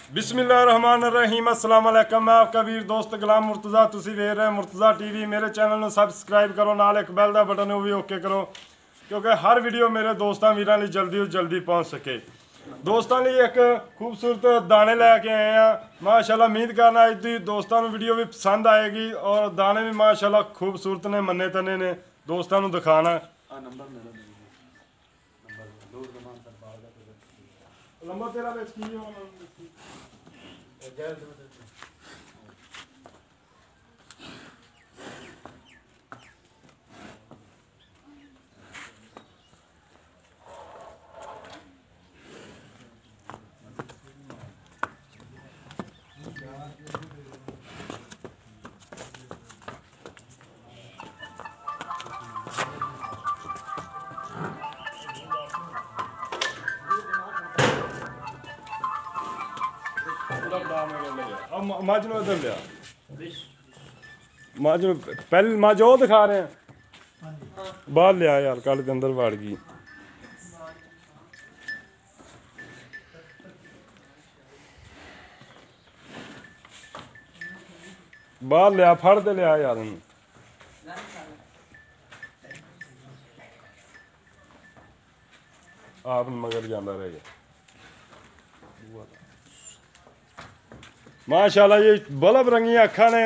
बिस्मिल्लाहिर्रहमानिर्रहीम अस्सलाम वालेकुम। मैं आपका वीर दोस्त गुलाम मुर्तज़ा, तुसी वेख रहे मुर्तज़ा टीवी। मेरे चैनल में सबसक्राइब करो, नाल एक बैल का बटन वो भी ओके करो, क्योंकि हर वीडियो मेरे दोस्तों वीरों लिए जल्दी तो जल्दी पहुँच सके। दोस्तों लिए एक खूबसूरत दाने लैके आए हैं माशाल्लाह। उम्मीद करना अज की दोस्तों वीडियो भी पसंद आएगी और दाने भी माशाल्लाह खूबसूरत ने, मन्ने तने ने। दोस्तों को दिखाना नंबर तेरा मज नु इधर लिया, मज पहले मज वो दिखा रहे हैं बाहर लिया यार, कल के अंदर वाड़ गई। बाहर लिया, फड़ ते लिया यार। आप मगर जाता रहेगा माशाल्लाह। ये बल्ब रंगी अखा ने,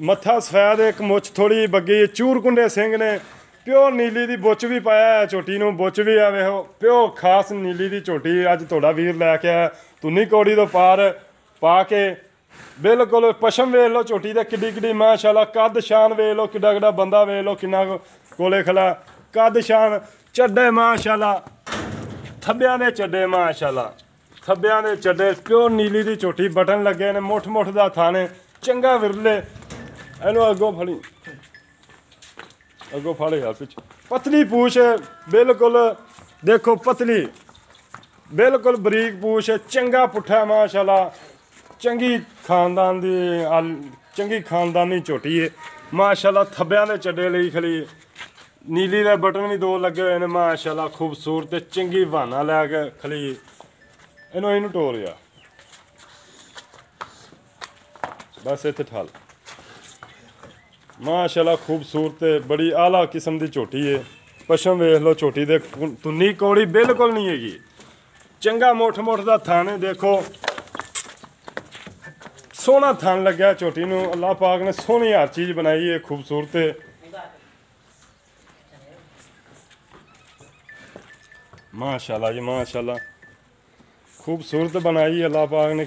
मत्था सफेद, एक मुछ थोड़ी बग्गी, चूर कुंडे सिंह ने, प्योर नीली दी बुच भी पाया है झोटी नूं, बुच भी आ वेखो प्योर खास नीली दी झोटी अज तुहाडा वीर लैके आया तुन्नी कौड़ी तो पार पा के। बिल्कुल पशम वेख लो झोटी दे किड्डी किड्डी माशाल्लाह। कद शान वेख लो, किड्डा किड्डा बंदा वेख लो, किन्ना कोले खला कद शान। चड्डे माशाल्लाह, थब्बियां दे चड्डे माशाल्लाह, थब्बियां दे चड्डे, प्योर नीली दी झोटी, बटन लगे ने, मुठ मुठ दा थाने, चंगा विरले। इनू अगों फड़ी, अगों फड़ यार पिछ। पतली पूछ बिल्कुल, देखो पतली बिल्कुल बरीक पूछ, चंगा पुट्ठा माशाल्लाह। चंगी खानदान दी चंगी खानदानी झोटी है माशाल्लाह। थब्बियां दे चड्डे लई खली, नीली दे बटन भी दो लगे हुए हैं माशाल्लाह। खूबसूरत चंगी बहाना लैके खली। इनू टोर जा बस इत्थे ठल माशाल्लाह। खूबसूरत बड़ी आला किस्म की झोटी है। पशम वेख लो झोटी दे, तुन्नी कौड़ी बिल्कुल नहीं हैगी। चंगा मुठ मुठ दा थाने देखो, सोहना थान लग्या झोटी नूं। अल्लाह पाक ने सोहनी हर चीज़ बनाई है, खूबसूरत माशाल्लाह जी माशाल्लाह। खूबसूरत बनाई अल्लाह पाक ने,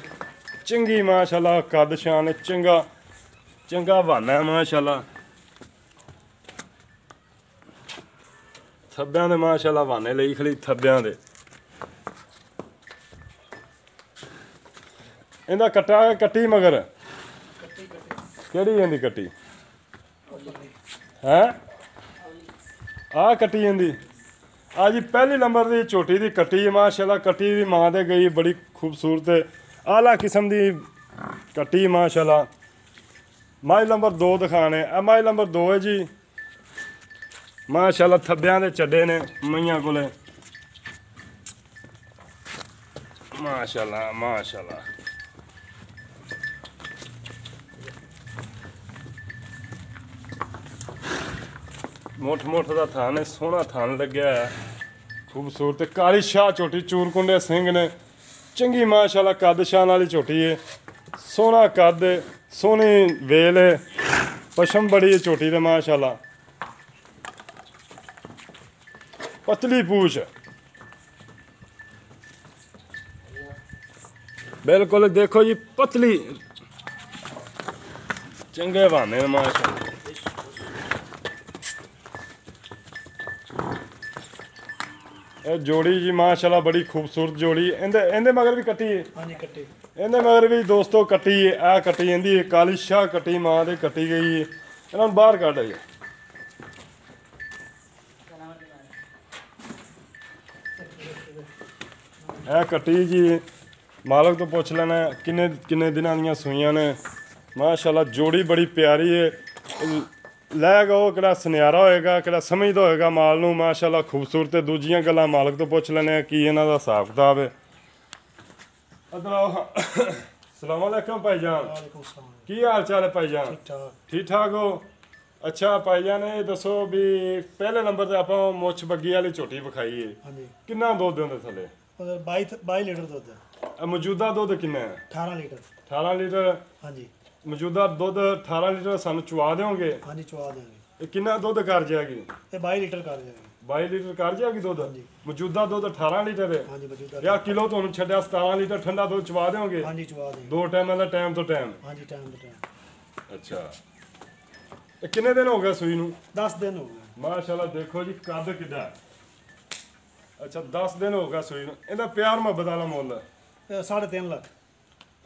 चंगी माशाल्लाह। कद शान चंगा चंगा बहाना है माशाल्लाह। थब्बियां दे माशाल्लाह बहाने लई खली, थब्बियां दे। इंदा कट्टा कट्टी मगर केड़ी इंदी कट्टी है आ कट्टी इंदी आ जी पहली नंबर की झोटी की कट्टी है माशाल्लाह। कट्टी भी मां दे गई, बड़ी खूबसूरत आला किस्म की कट्टी माशाल्लाह। माई नंबर 2 दिखाने, माई नंबर 2 है जी माशाल्लाह। थब्बियां दे चड्डे ने मईयां कोले माशाल्लाह माशाल्लाह। मुठ मुठ का थान है, सोहना थान लग्या है, खूबसूरत काली शाह झोटी, चूर कुंडे सिंह ने, चंगी माशाल्लाह। कद शान वाली झोटी है, सोहना कद, सोहनी वेल है, पशम बड़ी है झोटी दे माशाल्लाह। पतली पूछ बिल्कुल, देखो जी पतली, चंगे बहाने माशाल्लाह। जोड़ी जी माशाल्लाह बड़ी खूबसूरत जोड़ी। इंदे मगर भी कट्टी है, इंदे मगर भी दोस्तों कट्टी है। आ कट्टी इंदी काली शाह कट्टी मां दे कट्टी गई है। इन्होंने बाहर कट है। ए कट्टी जी मालक तो पुछ लेना किन्ने किन्ने दिनां दियां सूइयां ने माशाल्लाह। जोड़ी बड़ी प्यारी है। लैगा वो कि सुनियारा होएगा कि समझदा होएगा माल नूं माशाल्लाह खूबसूरत। दूजियां गल्लां मालक तो पुछ लैने कि इन्हां दा हिसाब किताब है। अदर आओ सलाम अलैकुम भाईजान, की हाल चाल है भाईजान? ठीक ठाक हो? अच्छा भाईजान ये दसो भी पहले नंबर ते आपां मुੱਛ ਬੱਗੀ वाली झोटी विखाई है, ਹਾਂਜੀ किन्ना दुध होंदे थले? ਉਹਦਾ 22 ਲੀਟਰ ਦੁੱਧ ਹੈ। मौजूदा दुध किन्ना है? 18 ਲੀਟਰ 18 ਲੀਟਰ। ਹਾਂਜੀ ਮੌਜੂਦਾ ਦੁੱਧ 18 ਲੀਟਰ ਸਾਨੂੰ ਚੁਆ ਦਿਓਗੇ? ਹਾਂਜੀ ਚਵਾ ਦਿਆਂਗੇ। ਇਹ ਕਿੰਨਾ ਦੁੱਧ ਕਰ ਜਾਏਗੀ? ਇਹ 22 ਲੀਟਰ ਕਰ ਜਾਏਗਾ। 22 ਲੀਟਰ ਕਰ ਜਾਏਗੀ ਦੁੱਧ? ਮੌਜੂਦਾ ਦੁੱਧ 18 ਲੀਟਰ ਹੈ। ਹਾਂਜੀ ਮੌਜੂਦਾ ਯਾ ਕਿਲੋ ਤੁਹਾਨੂੰ ਛੱਡਿਆ 17 ਲੀਟਰ ਠੰਡਾ ਦੁੱਧ ਚੁਆ ਦਿਓਗੇ? ਹਾਂਜੀ ਚਵਾ ਦਿਆਂਗੇ। ਦੋ ਟਾਈਮਾਂ ਦਾ ਟਾਈਮ ਤੋਂ ਟਾਈਮ? ਹਾਂਜੀ ਟਾਈਮ ਤੋਂ ਟਾਈਮ। ਅੱਛਾ ਇਹ ਕਿੰਨੇ ਦਿਨ ਹੋ ਗਏ ਸੂਈ ਨੂੰ? 10 ਦਿਨ ਹੋ ਗਏ। ਮਾਸ਼ਾਅੱਲਾ ਦੇਖੋ ਜੀ ਕੱਦ ਕਿੱਡਾ ਹੈ। ਅੱਛਾ 10 ਦਿਨ ਹੋ ਗਏ ਸੂਈ ਨੂੰ। ਇਹਦਾ ਪਿਆਰ ਮੁਹੱਬਤ ਵਾਲਾ ਮੁੱਲ ਇਹ 3.5 ਲੱਖ।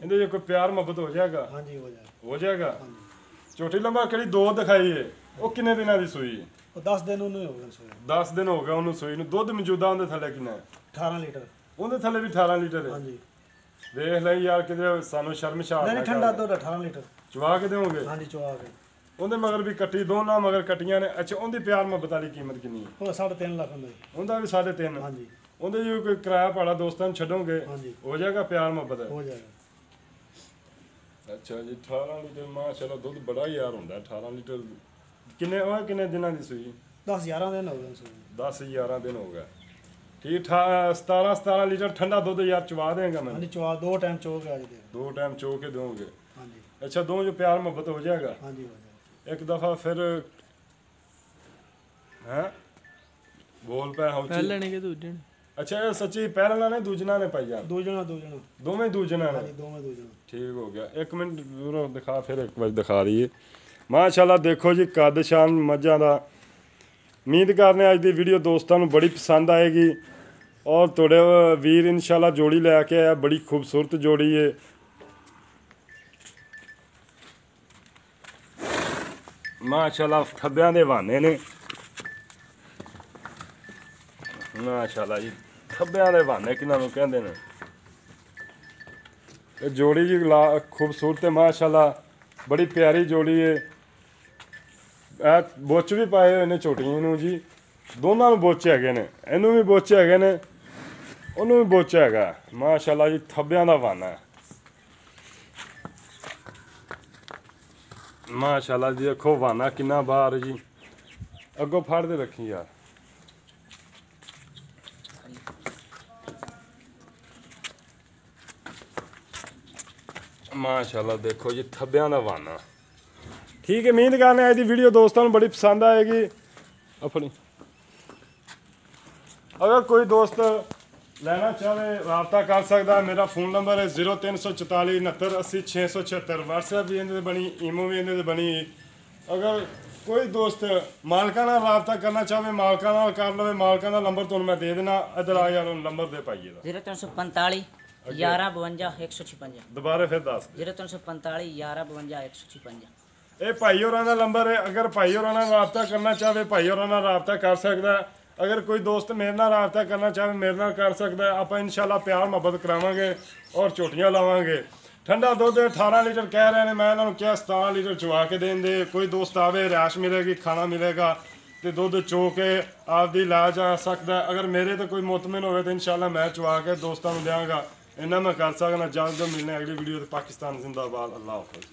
ਇਹਦੇ ਜੇ ਕੋਈ ਪਿਆਰ ਮੁਹੱਬਤ ਹੋ ਜਾਏਗਾ? ਹਾਂਜੀ ਹੋ ਜਾਏਗਾ। ਹੋ ਜਾਏਗਾ। ਹਾਂਜੀ ਛੋਟੀ ਲੰਬਾ ਕਿਹੜੀ ਦੋ ਦਿਖਾਈ ਹੈ ਉਹ ਕਿੰਨੇ ਦਿਨਾਂ ਦੀ ਸੂਈ ਹੈ? ਉਹ 10 ਦਿਨ ਉਹਨੂੰ ਹੀ ਹੋ ਗਏ ਸੋਏ। 10 ਦਿਨ ਹੋ ਗਏ ਉਹਨੂੰ ਸੂਈ ਨੂੰ। ਦੁੱਧ ਮੌਜੂਦਾ ਉਹਦੇ ਥੱਲੇ ਕਿੰਨਾ ਹੈ? 18 ਲੀਟਰ। ਉਹਦੇ ਥੱਲੇ ਵੀ 18 ਲੀਟਰ ਹੈ। ਹਾਂਜੀ ਦੇਖ ਲੈ ਯਾਰ ਕਿਤੇ ਸਾਨੂੰ ਸ਼ਰਮਸ਼ਾਰ ਨਹੀਂ ਠੰਡਾ ਦੁੱਧ 18 ਲੀਟਰ ਚਵਾ ਕੇ ਦੇਵੋਗੇ? ਹਾਂਜੀ ਚਵਾ ਕੇ। ਉਹਦੇ ਮਗਰ ਵੀ ਕੱਟੀ ਦੋਨਾਂ ਮਗਰ ਕੱਟੀਆਂ ਨੇ। ਅੱਛਾ ਉਹਦੀ ਪਿਆਰ ਮੁਹੱਬਤ ਵਾਲੀ ਕੀਮਤ ਕਿੰਨੀ ਹੈ? ਉਹ 3.5 ਲੱਖ ਹੁੰਦਾ ਜੀ। ਉਹਦਾ ਵੀ 3.5। ਹਾਂਜੀ ਉਹਦੇ ਜੇ ਕੋਈ ਕਿਰਾਇਆ ਭਾੜਾ ਦੋਸਤਾਂ ਨੂੰ ਛੱਡੋਗੇ ਹਾਂਜੀ ਹੋ ਜਾਏਗਾ ਪਿਆਰ ਮੁਹੱਬਤ? ਹੋ ਜਾਏਗਾ। ਅੱਛਾ ਜੀ 18 ਲੀਟਰ ਮਾਸ਼ਾਅੱਲਾ ਦੁੱਧ ਬੜਾ ਯਾਰ ਹੁੰਦਾ 18 ਲੀਟਰ। ਕਿੰਨੇ ਦਿਨਾਂ ਦੀ ਸੂਈ? 10-11 ਦਿਨ ਹੋ ਗਏ ਸੋਏ। 10-11 ਦਿਨ ਹੋ ਗਏ। ਠੀਕ 17 ਲੀਟਰ ਠੰਡਾ ਦੁੱਧ ਯਾਰ ਚਵਾ ਦੇਗਾ ਮੈਂ? ਹਾਂਜੀ ਚਵਾ 2 ਟਾਈਮ ਚੋ ਕੇ ਅੱਜ ਦੇ। 2 ਟਾਈਮ ਚੋ ਕੇ ਦੋਗੇ? ਹਾਂਜੀ ਅੱਛਾ ਦੋ ਜੋ ਪਿਆਰ ਮੁਹੱਬਤ ਹੋ ਜਾਏਗਾ। ਹਾਂਜੀ ਹੋ ਜਾਏਗਾ। ਇੱਕ ਦਫਾ ਫਿਰ ਹੈ ਬੋਲ ਪੈ ਹੋ ਪਹਿਲਾਂ ਨੇ ਕਿ ਦੂਜੇ ਨੇ? ਅੱਛਾ ਇਹ ਸੱਚੀ ਪਹਿਲਾਂ ਨੇ ਦੂਜਣਾ ਨੇ ਭਾਈ ਜਾਨ? ਦੋ ਜਣਾ ਦੋਵੇਂ ਦੂਜਣਾ ਨੇ? ਹਾਂਜੀ ਦੋਵੇਂ ਦੋ ਜਣਾ। ਠੀਕ ਹੋ ਗਿਆ। ਇੱਕ ਮਿੰਟ ਦੂਰੋਂ ਦਿਖਾ ਫਿਰ ਇੱਕ ਵਾਰ ਦਿਖਾ ਦਈਏ। ਮਾਸ਼ਾਅੱਲਾ ਦੇਖੋ ਜੀ ਕੱਦ ਸ਼ਾਨ ਮੱਝਾਂ ਦਾ। ਉਮੀਦ ਕਰਨੇ ਅੱਜ ਦੀ ਵੀਡੀਓ ਦੋਸਤਾਂ ਨੂੰ ਬੜੀ ਪਸੰਦ ਆਏਗੀ ਔਰ ਤੁਹਾਡੇ ਵੀਰ ਇਨਸ਼ਾਅੱਲਾ ਜੋੜੀ ਲੈ ਕੇ ਆਇਆ। ਬੜੀ ਖੂਬਸੂਰਤ ਜੋੜੀ ਹੈ। ਮਾਸ਼ਾਅੱਲਾ ਖੱਬਿਆਂ ਦੇ ਬਹਾਨੇ ਨੇ। ਮਾਸ਼ਾਅੱਲਾ ਜੀ ਖੱਬਿਆਂ ਦੇ ਬਹਾਨੇ ਕਿਹਨਾਂ ਨੂੰ ਕਹਿੰਦੇ ਨੇ। ਇਹ ਜੋੜੀ ਜੀ ਖੂਬਸੂਰਤ ਹੈ ਮਾਸ਼ਾਅੱਲਾ। ਬੜੀ ਪਿਆਰੀ ਜੋੜੀ ਹੈ। ਇਹ ਬੁੱਚ ਵੀ ਪਾਏ ਹੋਏ ਨੇ ਝੋਟੀਆਂ ਨੂੰ ਜੀ। ਦੋਨਾਂ ਨੂੰ ਬੁੱਚ ਹੈਗੇ ਨੇ। ਇਹਨੂੰ ਵੀ ਬੁੱਚ ਹੈਗੇ ਨੇ ਉਹਨੂੰ ਵੀ ਬੁੱਚ ਹੈਗਾ। ਮਾਸ਼ਾਅੱਲਾ ਜੀ ਥੱਬਿਆਂ ਦਾ ਬਹਾਨਾ ਹੈ। ਮਾਸ਼ਾਅੱਲਾ ਜੀ ਦੇਖੋ ਬਹਾਨਾ ਕਿੰਨਾ ਬਾਹਰ ਜੀ। ਅੱਗੋਂ ਫੜ ਦੇ ਰੱਖੀ ਯਾਰ। ਮਾਸ਼ਾਅੱਲਾ ਦੇਖੋ ਜੀ ਥੱਬਿਆਂ ਦਾ ਬਹਾਨਾ। ਠੀਕ ਹੈ ਉਮੀਦ ਕਰਨੇ ਅੱਜ ਦੀ ਵੀਡੀਓ ਦੋਸਤਾਂ ਨੂੰ ਬੜੀ ਪਸੰਦ ਆਏਗੀ ਆਪਣੀ। ਅਗਰ ਕੋਈ ਦੋਸਤ ਲੈਣਾ ਚਾਹੇ ਰਾਬਤਾ ਕਰ ਸਕਦਾ। ਮੇਰਾ ਫੋਨ ਨੰਬਰ ਹੈ 0344 69 80 676। WhatsApp ਵੀ ਇਹਦੇ ਤੇ ਬਣੀ, ਈਮੋ ਵੀ ਇਹਦੇ ਤੇ ਬਣੀ। ਅਗਰ ਕੋਈ ਦੋਸਤ ਮਾਲਕਾਂ ਨਾਲ ਰਾਬਤਾ ਕਰਨਾ ਚਾਹੇ ਮਾਲਕਾਂ ਨਾਲ ਕਰ ਲਵੇ। ਮਾਲਕਾਂ ਦਾ ਨੰਬਰ ਤੁਹਾਨੂੰ ਮੈਂ ਦੇ ਦੇਣਾ। ਇੱਧਰ ਆ ਯਾਰ ਨੰਬਰ ਦੇ ਪਾਈਏ ਦਾ 0345 11 52 156। ਦੁਬਾਰਾ ਫਿਰ ਦੱਸ ਦੇ। 0345 11 52 156। ਇਹ ਭਾਈ ਹੋਰਾਂ ਦਾ ਨੰਬਰ ਹੈ। ਅਗਰ ਭਾਈ ਹੋਰਾਂ ਨਾਲ ਰਾਬਤਾ ਕਰਨਾ ਚਾਹੇ ਭਾਈ ਹੋਰਾਂ ਨਾਲ ਰਾਬਤਾ ਕਰ ਸਕਦਾ ਹੈ। ਅਗਰ ਕੋਈ ਦੋਸਤ ਮੇਰੇ ਨਾਲ ਰਾਬਤਾ ਕਰਨਾ ਚਾਹੇ ਮੇਰੇ ਨਾਲ ਕਰ ਸਕਦਾ ਹੈ। ਆਪਾਂ ਇਨਸ਼ਾਅੱਲਾ ਪਿਆਰ ਮੁਹੱਬਤ ਕਰਾਵਾਂਗੇ ਔਰ ਝੋਟੀਆਂ ਲਾਵਾਂਗੇ। ਠੰਡਾ ਦੁੱਧ 18 ਲੀਟਰ ਕਹਿ ਰਹੇ ਨੇ। ਮੈਂ ਇਹਨਾਂ ਨੂੰ ਕਿਹਾ 17 ਲੀਟਰ ਚਵਾ ਕੇ ਦੇਣ ਦੇ। ਕੋਈ ਦੋਸਤ ਆਵੇ ਰਿਹਾਇਸ਼ ਮਿਲੇਗੀ ਖਾਣਾ ਮਿਲੇਗਾ ਤੇ ਦੁੱਧ ਚੋ ਕੇ ਆਪਦੀ ਲਾ ਜਾ ਸਕਦਾ। ਅਗਰ ਮੇਰੇ ਤੇ ਕੋਈ ਮੁਤਮਿਨ ਹੋਵੇ ਤਾਂ ਇਨਸ਼ਾਅੱਲਾ ਮੈਂ ਚਵਾ ਕੇ ਦੋਸਤਾਂ ਨੂੰ ਦਿਆਂਗਾ। ਇੰਨਾ ਮੈਂ ਕਰ ਸਕਦਾ। ਜਲਦ ਮਿਲਣੇ ਅਗਲੀ ਵੀਡੀਓ ਤੇ। ਪਾਕਿਸਤਾਨ ਜ਼ਿੰਦਾਬਾਦ। ਅੱਲਾਹ ਹਾਫਿਜ਼।